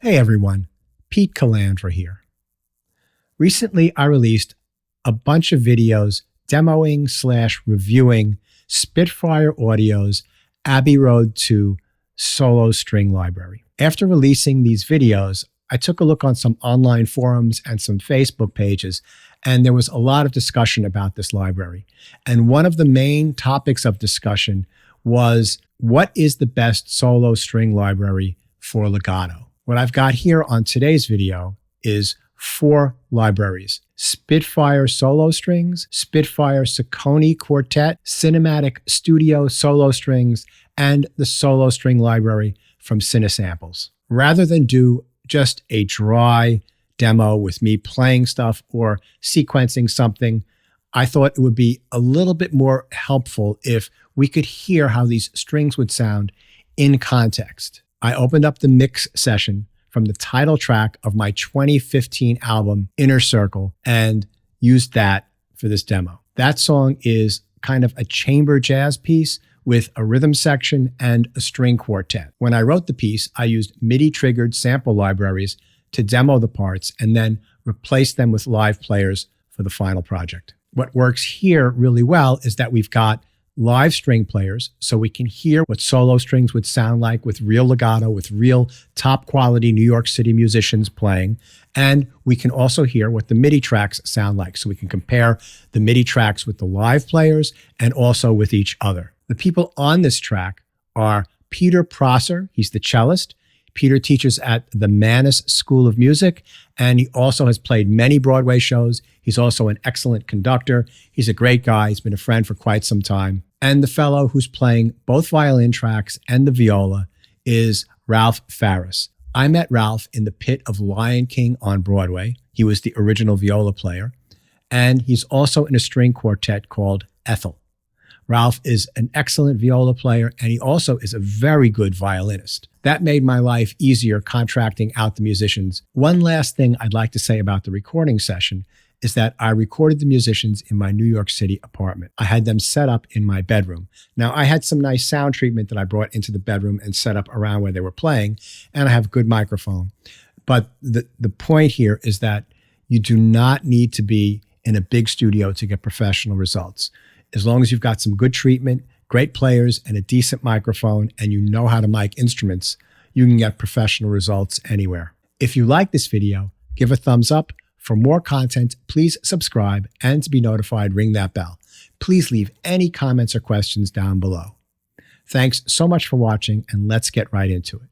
Hey everyone, Pete Calandra here. Recently, I released a bunch of videos demoing/reviewing Spitfire Audio's Abbey Road 2 Solo String Library. After releasing these videos, I took a look on some online forums and some Facebook pages, and there was a lot of discussion about this library. And one of the main topics of discussion was, what is the best solo string library for legato? What I've got here on today's video is 4 libraries: Spitfire Solo Strings, Spitfire Sacconi Quartet, Cinematic Studio Solo Strings, and the Solo String Library from Cinesamples. Rather than do just a dry demo with me playing stuff or sequencing something, I thought it would be a little bit more helpful if we could hear how these strings would sound in context. I opened up the mix session from the title track of my 2015 album, Inner Circle, and used that for this demo. That song is kind of a chamber jazz piece with a rhythm section and a string quartet. When I wrote the piece, I used MIDI-triggered sample libraries to demo the parts and then replace them with live players for the final project. What works here really well is that we've got live string players, so we can hear what solo strings would sound like with real legato, with real top quality New York City musicians playing. And we can also hear what the MIDI tracks sound like, so we can compare the MIDI tracks with the live players and also with each other. The people on this track are Peter Prosser, he's the cellist. Peter teaches at the Mannes School of Music, and he also has played many Broadway shows. He's also an excellent conductor. He's a great guy. He's been a friend for quite some time. And the fellow who's playing both violin tracks and the viola is Ralph Farris. I met Ralph in the pit of Lion King on Broadway. He was the original viola player. And he's also in a string quartet called Ethel. Ralph is an excellent viola player, and he also is a very good violinist. That made my life easier contracting out the musicians. One last thing I'd like to say about the recording session is that I recorded the musicians in my New York City apartment. I had them set up in my bedroom. Now, I had some nice sound treatment that I brought into the bedroom and set up around where they were playing, and I have a good microphone. But the point here is that you do not need to be in a big studio to get professional results. As long as you've got some good treatment, great players, and a decent microphone, and you know how to mic instruments, you can get professional results anywhere. If you like this video, give a thumbs up. For more content, please subscribe, and to be notified, ring that bell. Please leave any comments or questions down below. Thanks so much for watching, and let's get right into it.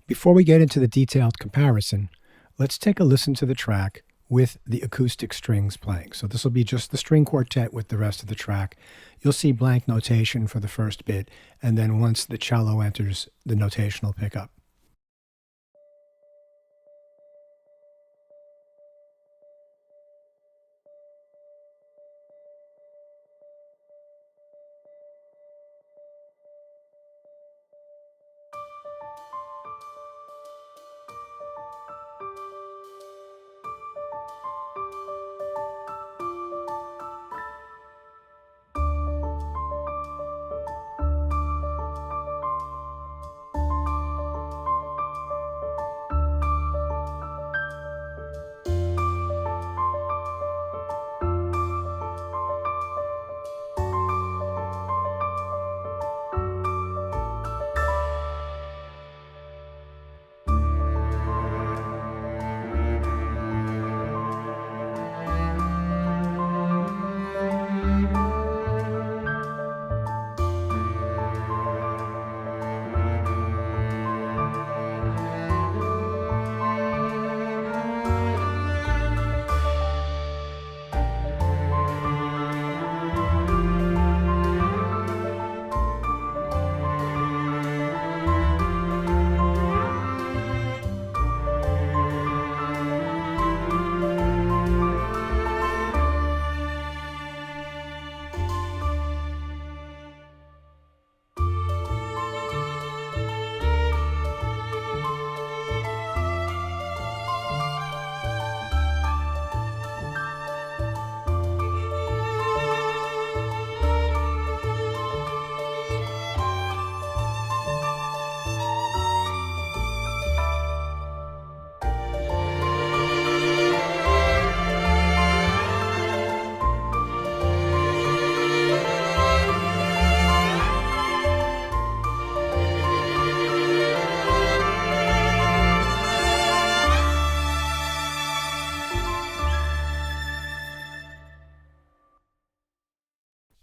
Before we get into the detailed comparison, let's take a listen to the track with the acoustic strings playing. So this will be just the string quartet with the rest of the track. You'll see blank notation for the first bit, and then once the cello enters, the notation will pick up.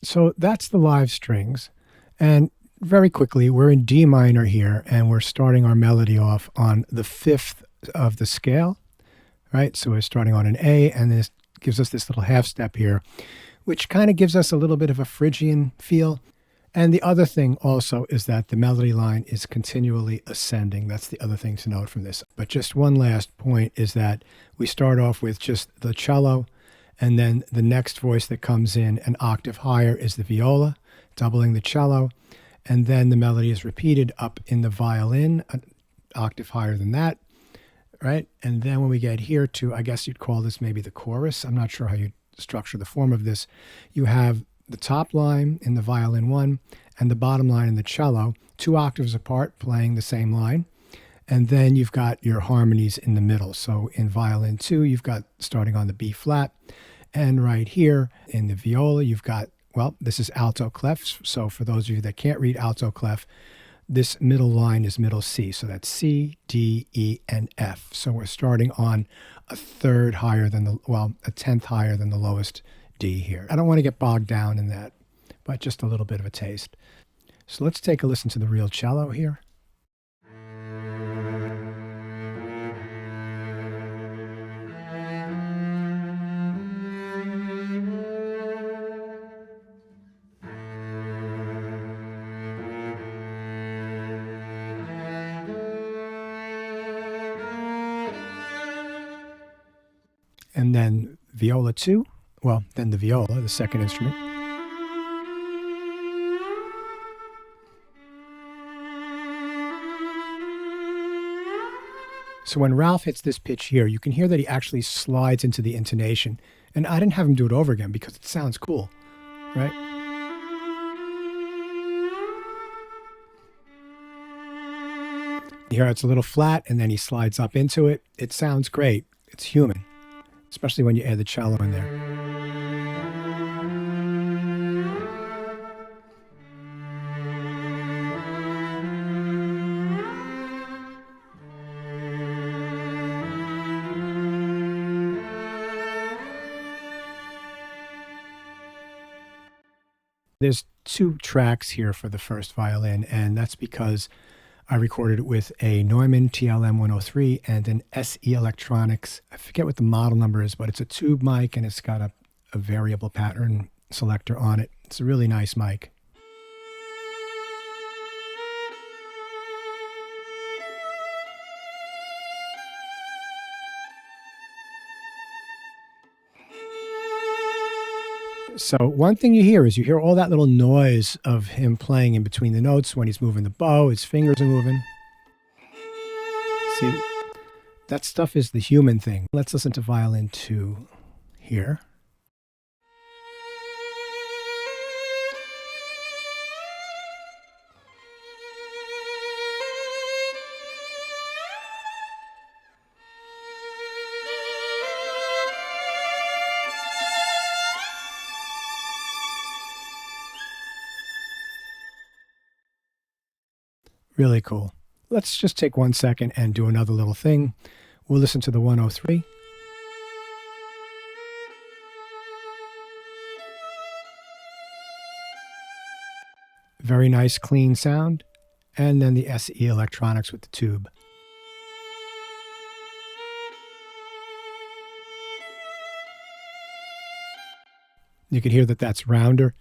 So that's the live strings. And very quickly, we're in D minor here, and we're starting our melody off on the 5th of the scale, right? So we're starting on an A, and this gives us this little half step here, which kind of gives us a little bit of a Phrygian feel. And the other thing also is that the melody line is continually ascending. That's the other thing to note from this. But just one last point is that we start off with just the cello, and then the next voice that comes in an octave higher is the viola, doubling the cello. And then the melody is repeated up in the violin, an octave higher than that, right? And then when we get here to, I guess you'd call this maybe the chorus. I'm not sure how you structure the form of this. You have the top line in the violin 1 and the bottom line in the cello, 2 octaves apart, playing the same line. And then you've got your harmonies in the middle. So in violin 2, you've got starting on the B flat. And right here in the viola, you've got, well, this is alto clef. So for those of you that can't read alto clef, this middle line is middle C. So that's C, D, E, and F. So we're starting on a 3rd higher than a 10th higher than the lowest D here. I don't want to get bogged down in that, but just a little bit of a taste. So let's take a listen to the real cello here. And then viola 2, then the viola, the second instrument. So when Ralph hits this pitch here, you can hear that he actually slides into the intonation. And I didn't have him do it over again because it sounds cool, right? You hear it's a little flat, and then he slides up into it. It sounds great. It's human, especially when you add the cello in there. There's 2 tracks here for the first violin, and that's because I recorded it with a Neumann TLM 103 and an SE Electronics. I forget what the model number is, but it's a tube mic, and it's got a variable pattern selector on it. It's a really nice mic. So one thing you hear all that little noise of him playing in between the notes when he's moving the bow, his fingers are moving. See, that stuff is the human thing. Let's listen to violin 2 here. Really cool. Let's just take 1 second and do another little thing. We'll listen to the 103. Very nice, clean sound. And then the SE Electronics with the tube. You can hear that that's rounder.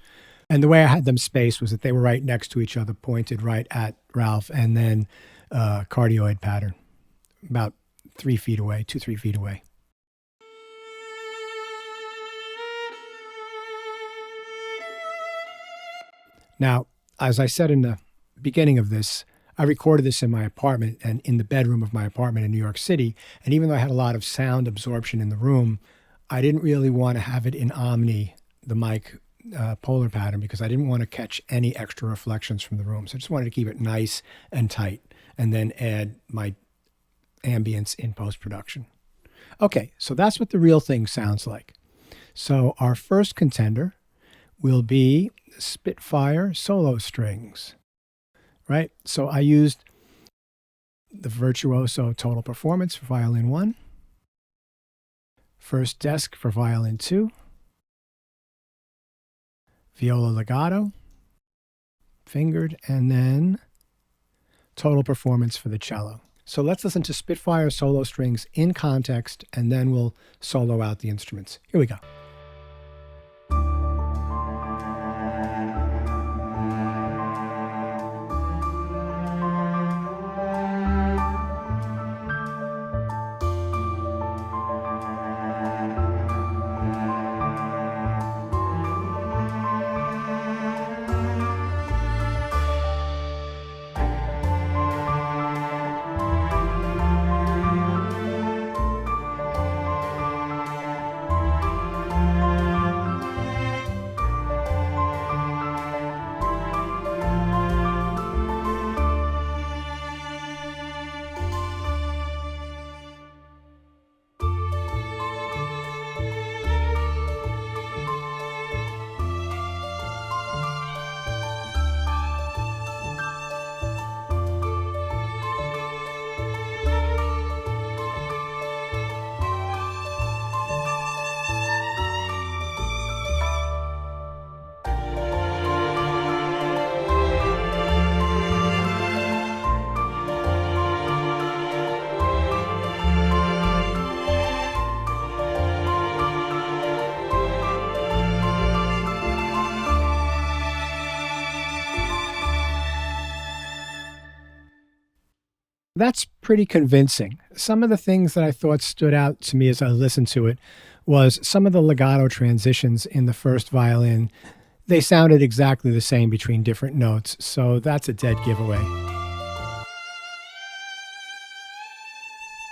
And the way I had them spaced was that they were right next to each other, pointed right at Ralph, and then cardioid pattern, about 3 feet away, 2-3 feet away. Now, as I said in the beginning of this, I recorded this in my apartment and in the bedroom of my apartment in New York City. And even though I had a lot of sound absorption in the room, I didn't really want to have it in Omni, the mic polar pattern, because I didn't want to catch any extra reflections from the room. So I just wanted to keep it nice and tight and then add my ambience in post-production. Okay, so that's what the real thing sounds like. So our first contender will be Spitfire Solo Strings, right? So I used the Virtuoso Total Performance for violin 1, First Desk for violin 2, viola legato, fingered, and then total performance for the cello. So let's listen to Spitfire solo strings in context, and then we'll solo out the instruments. Here we go. That's pretty convincing. Some of the things that I thought stood out to me as I listened to it was some of the legato transitions in the first violin. They sounded exactly the same between different notes, so that's a dead giveaway.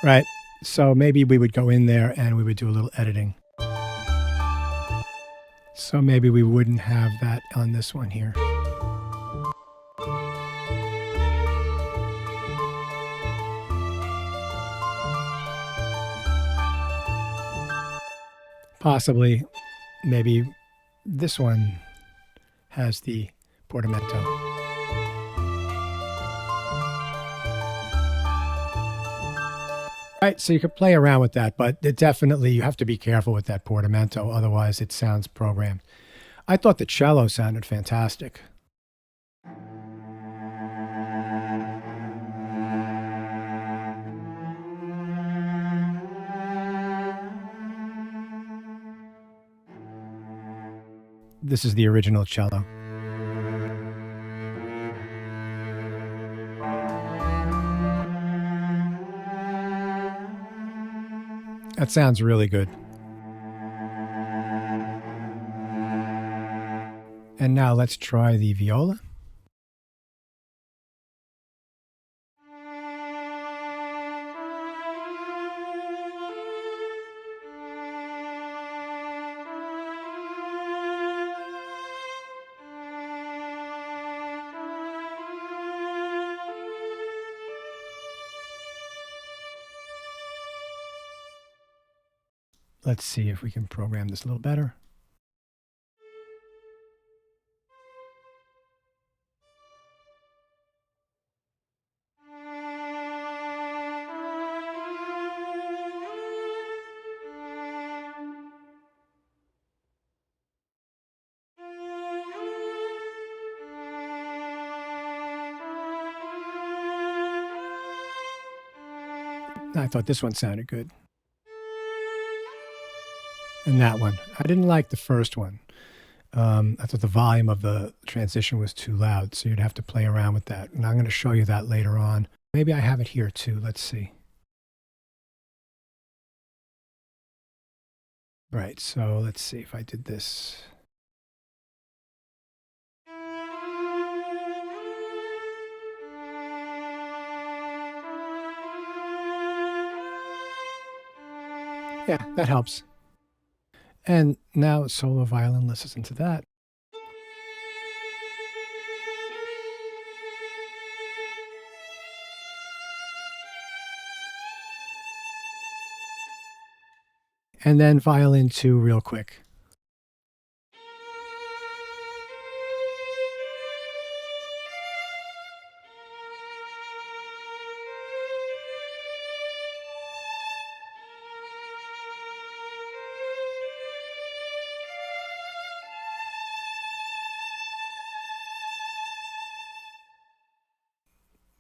Right, so maybe we would go in there and we would do a little editing. So maybe we wouldn't have that on this one here. Possibly, maybe this one has the portamento. Right, so you could play around with that, but definitely you have to be careful with that portamento, otherwise it sounds programmed. I thought the cello sounded fantastic. This is the original cello. That sounds really good. And now let's try the viola. Let's see if we can program this a little better. I thought this one sounded good. And that one. I didn't like the first one. I thought the volume of the transition was too loud, so you'd have to play around with that. And I'm going to show you that later on. Maybe I have it here too. Let's see. Right, so let's see if I did this. Yeah, that helps. And now solo violin, let's listen to that. And then violin 2 real quick.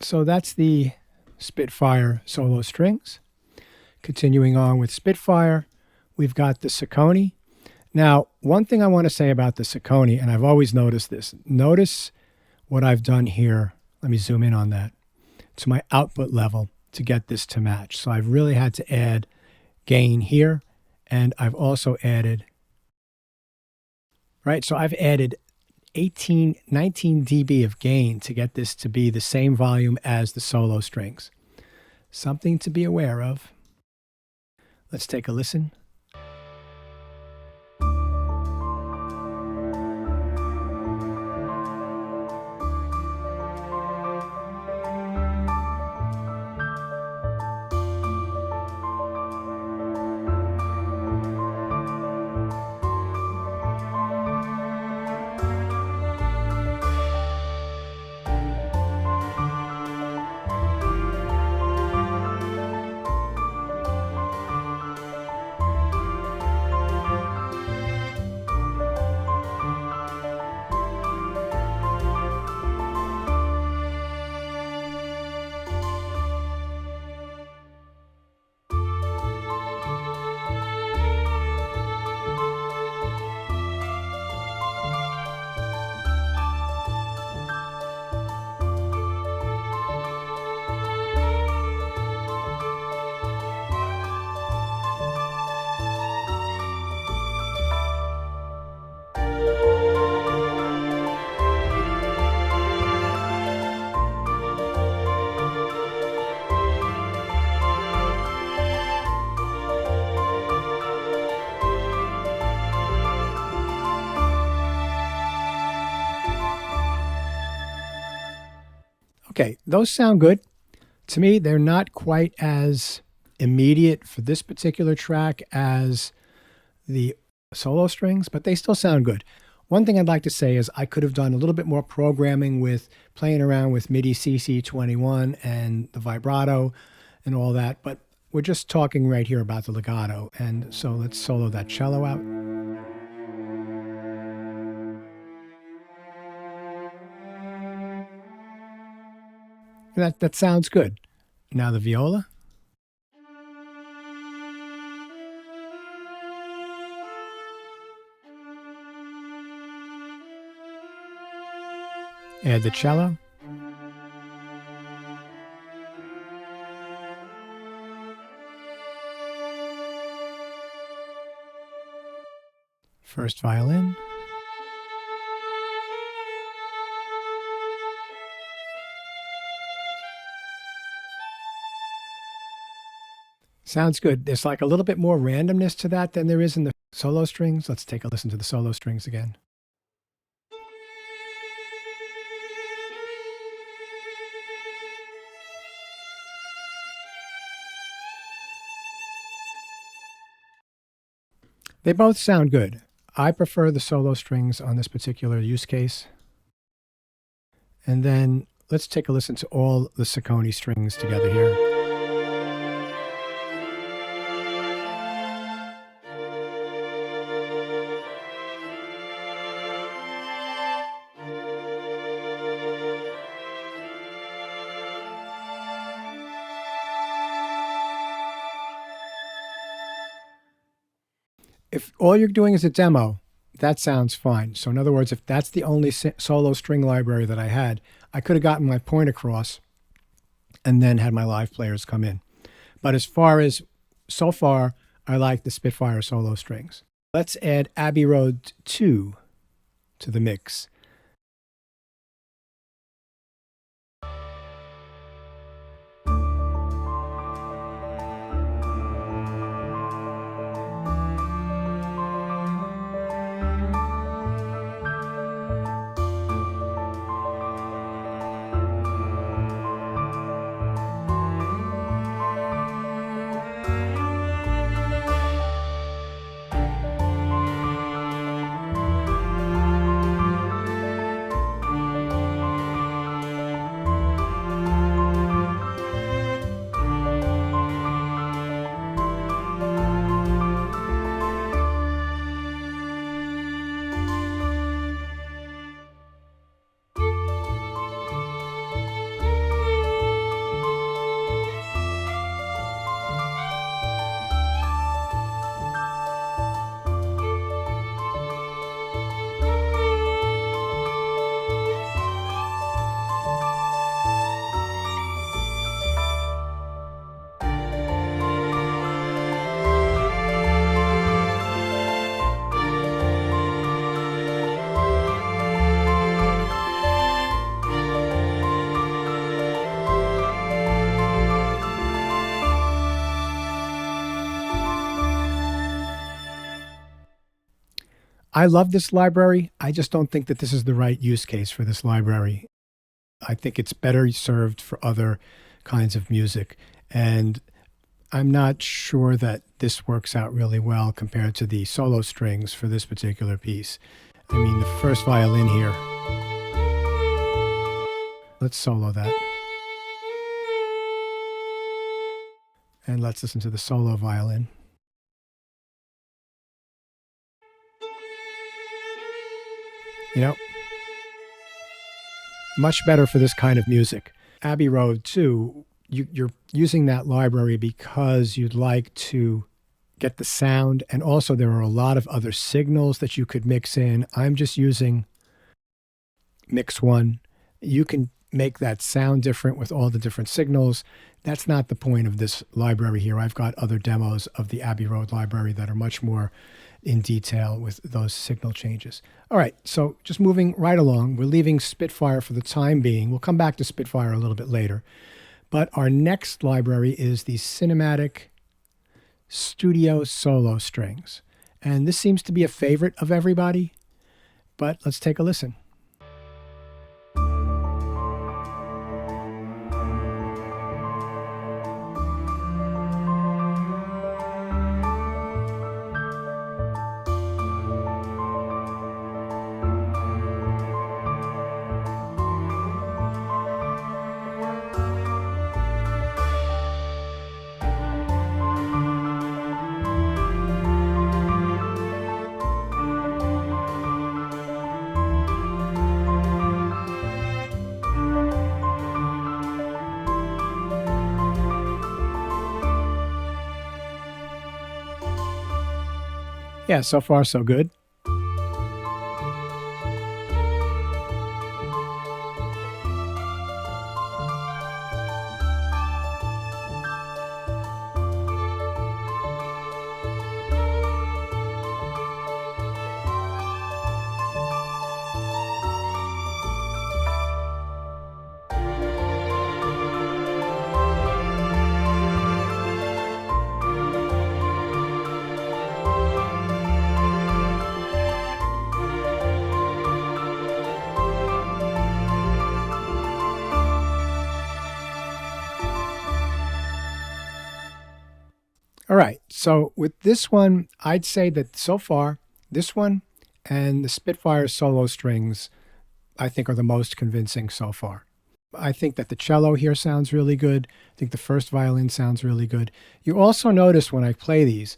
So that's the Spitfire solo strings. Continuing on with Spitfire, we've got the Sacconi. Now, one thing I want to say about the Sacconi, and I've always noticed this, notice what I've done here. Let me zoom in on that. To my output level to get this to match. So I've really had to add gain here, and I've also added, right? So I've added 19 dB of gain to get this to be the same volume as the solo strings. Something to be aware of. Let's take a listen. Okay, those sound good. To me, they're not quite as immediate for this particular track as the solo strings, but they still sound good. One thing I'd like to say is I could have done a little bit more programming with playing around with MIDI CC21 and the vibrato and all that, but we're just talking right here about the legato. And so let's solo that cello out. That sounds good. Now the viola. Add the cello. First violin. Sounds good. There's like a little bit more randomness to that than there is in the solo strings. Let's take a listen to the solo strings again. They both sound good. I prefer the solo strings on this particular use case. And then let's take a listen to all the Sacconi strings together here. If all you're doing is a demo, that sounds fine. So in other words, if that's the only solo string library that I had, I could have gotten my point across and then had my live players come in. But as far as, so far, I like the Spitfire solo strings. Let's add Abbey Road 2 to the mix. I love this library. I just don't think that this is the right use case for this library. I think it's better served for other kinds of music. And I'm not sure that this works out really well compared to the solo strings for this particular piece. I mean, the first violin here. Let's solo that. And let's listen to the solo violin. You know, much better for this kind of music. Abbey Road, too, you're using that library because you'd like to get the sound, and also there are a lot of other signals that you could mix in. I'm just using mix one. You can make that sound different with all the different signals. That's not the point of this library here. I've got other demos of the Abbey Road library that are much more in detail with those signal changes. All right, so just moving right along, we're leaving Spitfire for the time being. We'll come back to Spitfire a little bit later. But our next library is the Cinematic Studio Solo Strings. And this seems to be a favorite of everybody, but let's take a listen. Yeah, so far so good. All right, so with this one, I'd say that so far, this one and the Spitfire solo strings, I think, are the most convincing so far. I think that the cello here sounds really good. I think the first violin sounds really good. You also notice when I play these,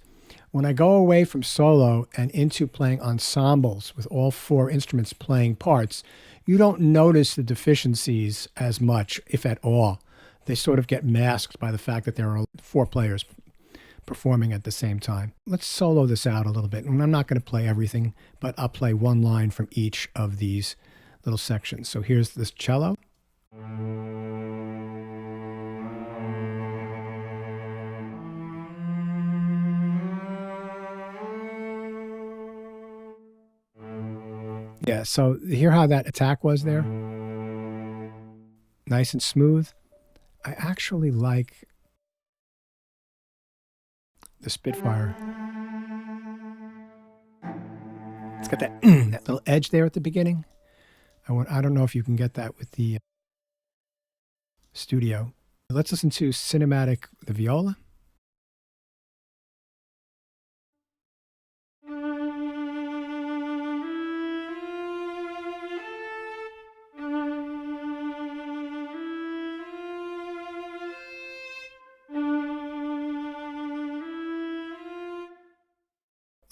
when I go away from solo and into playing ensembles with all four instruments playing parts, you don't notice the deficiencies as much, if at all. They sort of get masked by the fact that there are four players performing at the same time. Let's solo this out a little bit. And I'm not going to play everything, but I'll play one line from each of these little sections. So here's this cello. Yeah, so hear how that attack was there? Nice and smooth. I actually like the Spitfire. It's got that, that little edge there at the beginning. I don't know if you can get that with the studio. Let's listen to Cinematic, the viola.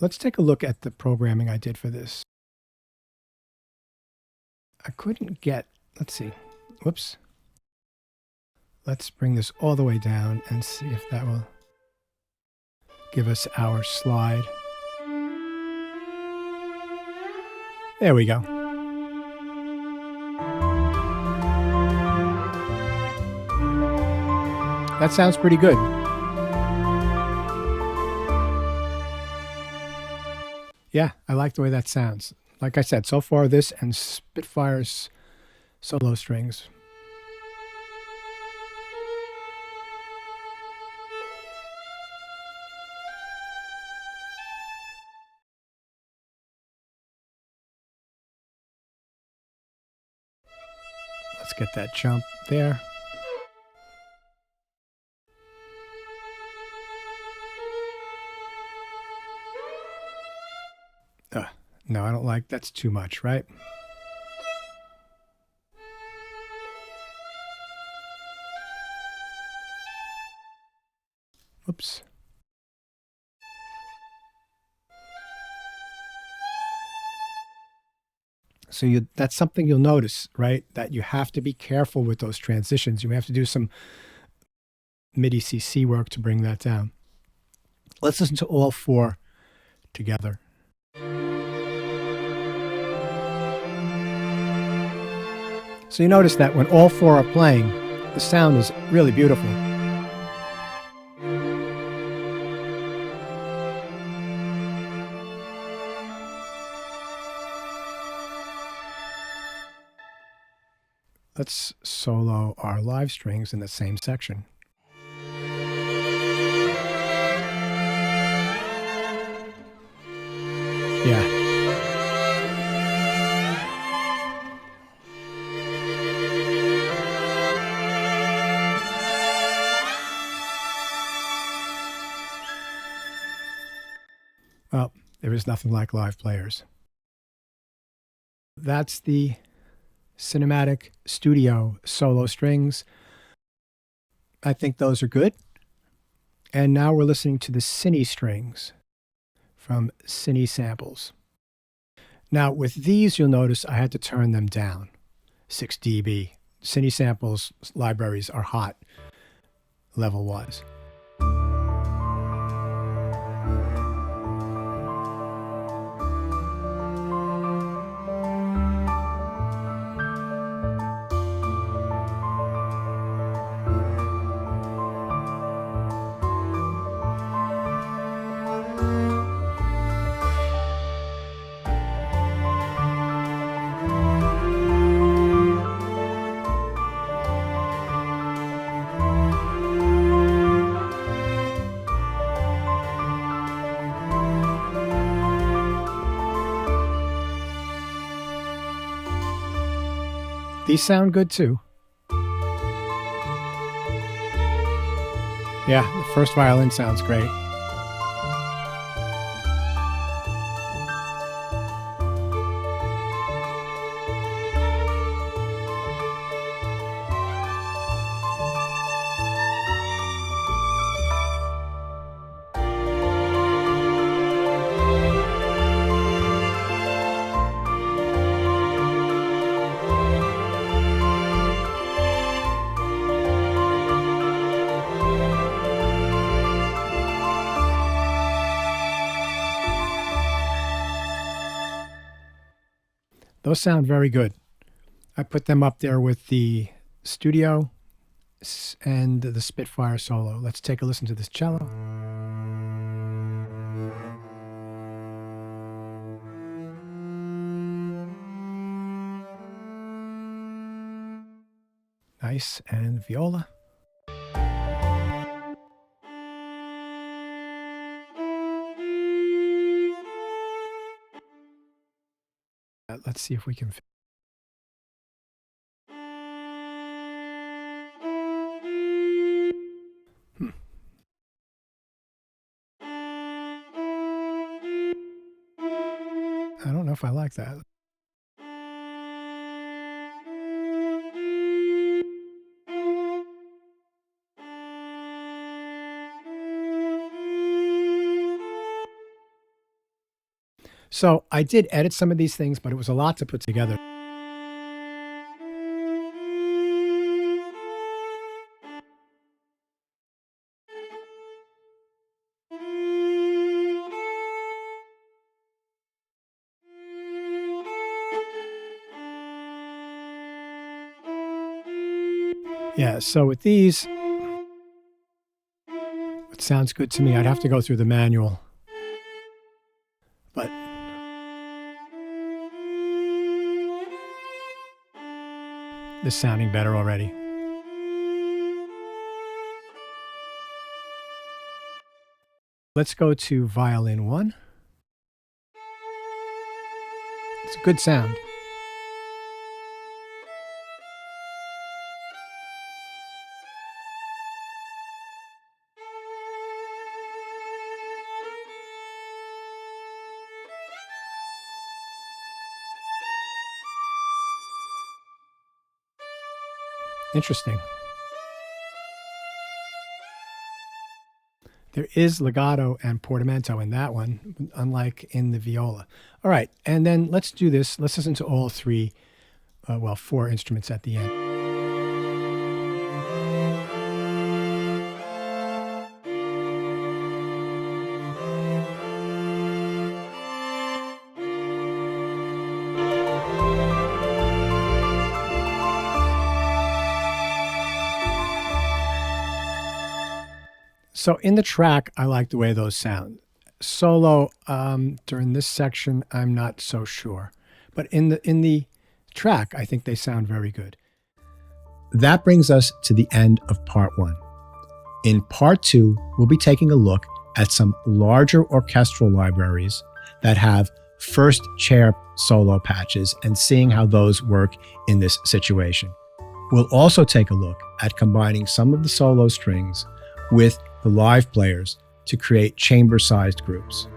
Let's take a look at the programming I did for this. I couldn't get, let's see, whoops. Let's bring this all the way down and see if that will give us our slide. There we go. That sounds pretty good. Yeah, I like the way that sounds. Like I said, so far this and Spitfire's solo strings. Let's get that jump there. No, I don't like, that's too much, right? Oops. So that's something you'll notice, right? That you have to be careful with those transitions. You have to do some MIDI CC work to bring that down. Let's listen to all four together. So you notice that when all four are playing, the sound is really beautiful. Let's solo our live strings in the same section. Yeah. Well, there is nothing like live players. That's the Cinematic Studio solo strings. I think those are good. And now we're listening to the Cine strings from Cinesamples. Now with these, you'll notice I had to turn them down, 6 dB. Cinesamples libraries are hot level-wise. These sound good too. Yeah, the first violin sounds great. Those sound very good. I put them up there with the Studio and the Spitfire solo. Let's take a listen to this cello. Nice, and viola. Let's see if we can. I don't know if I like that. So I did edit some of these things, but it was a lot to put together. Yeah, so with these, it sounds good to me. I'd have to go through the manual. But this is sounding better already. Let's go to violin 1. It's a good sound. Interesting. There is legato and portamento in that one, unlike in the viola. All right, and then let's do this. Let's listen to all three, four instruments at the end. So in the track, I like the way those sound. Solo, during this section, I'm not so sure. But in the track, I think they sound very good. That brings us to the end of part one. In part two, we'll be taking a look at some larger orchestral libraries that have first chair solo patches and seeing how those work in this situation. We'll also take a look at combining some of the solo strings with the live players to create chamber-sized groups.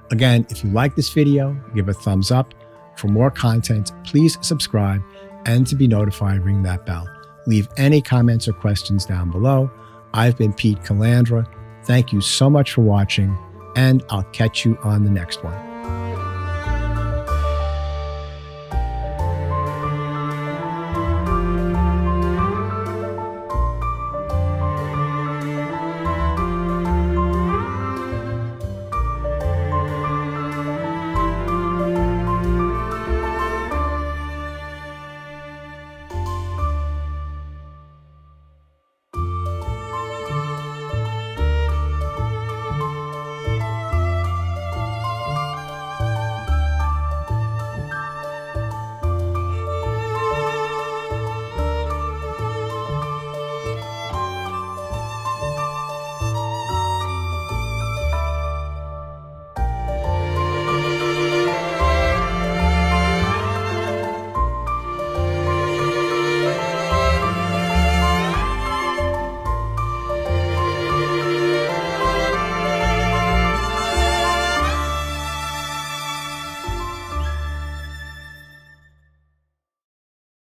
Again, if you like this video, give a thumbs up. For more content, please subscribe, and to be notified, ring that bell. Leave any comments or questions down below. I've been Pete Calandra. Thank you so much for watching, and I'll catch you on the next one.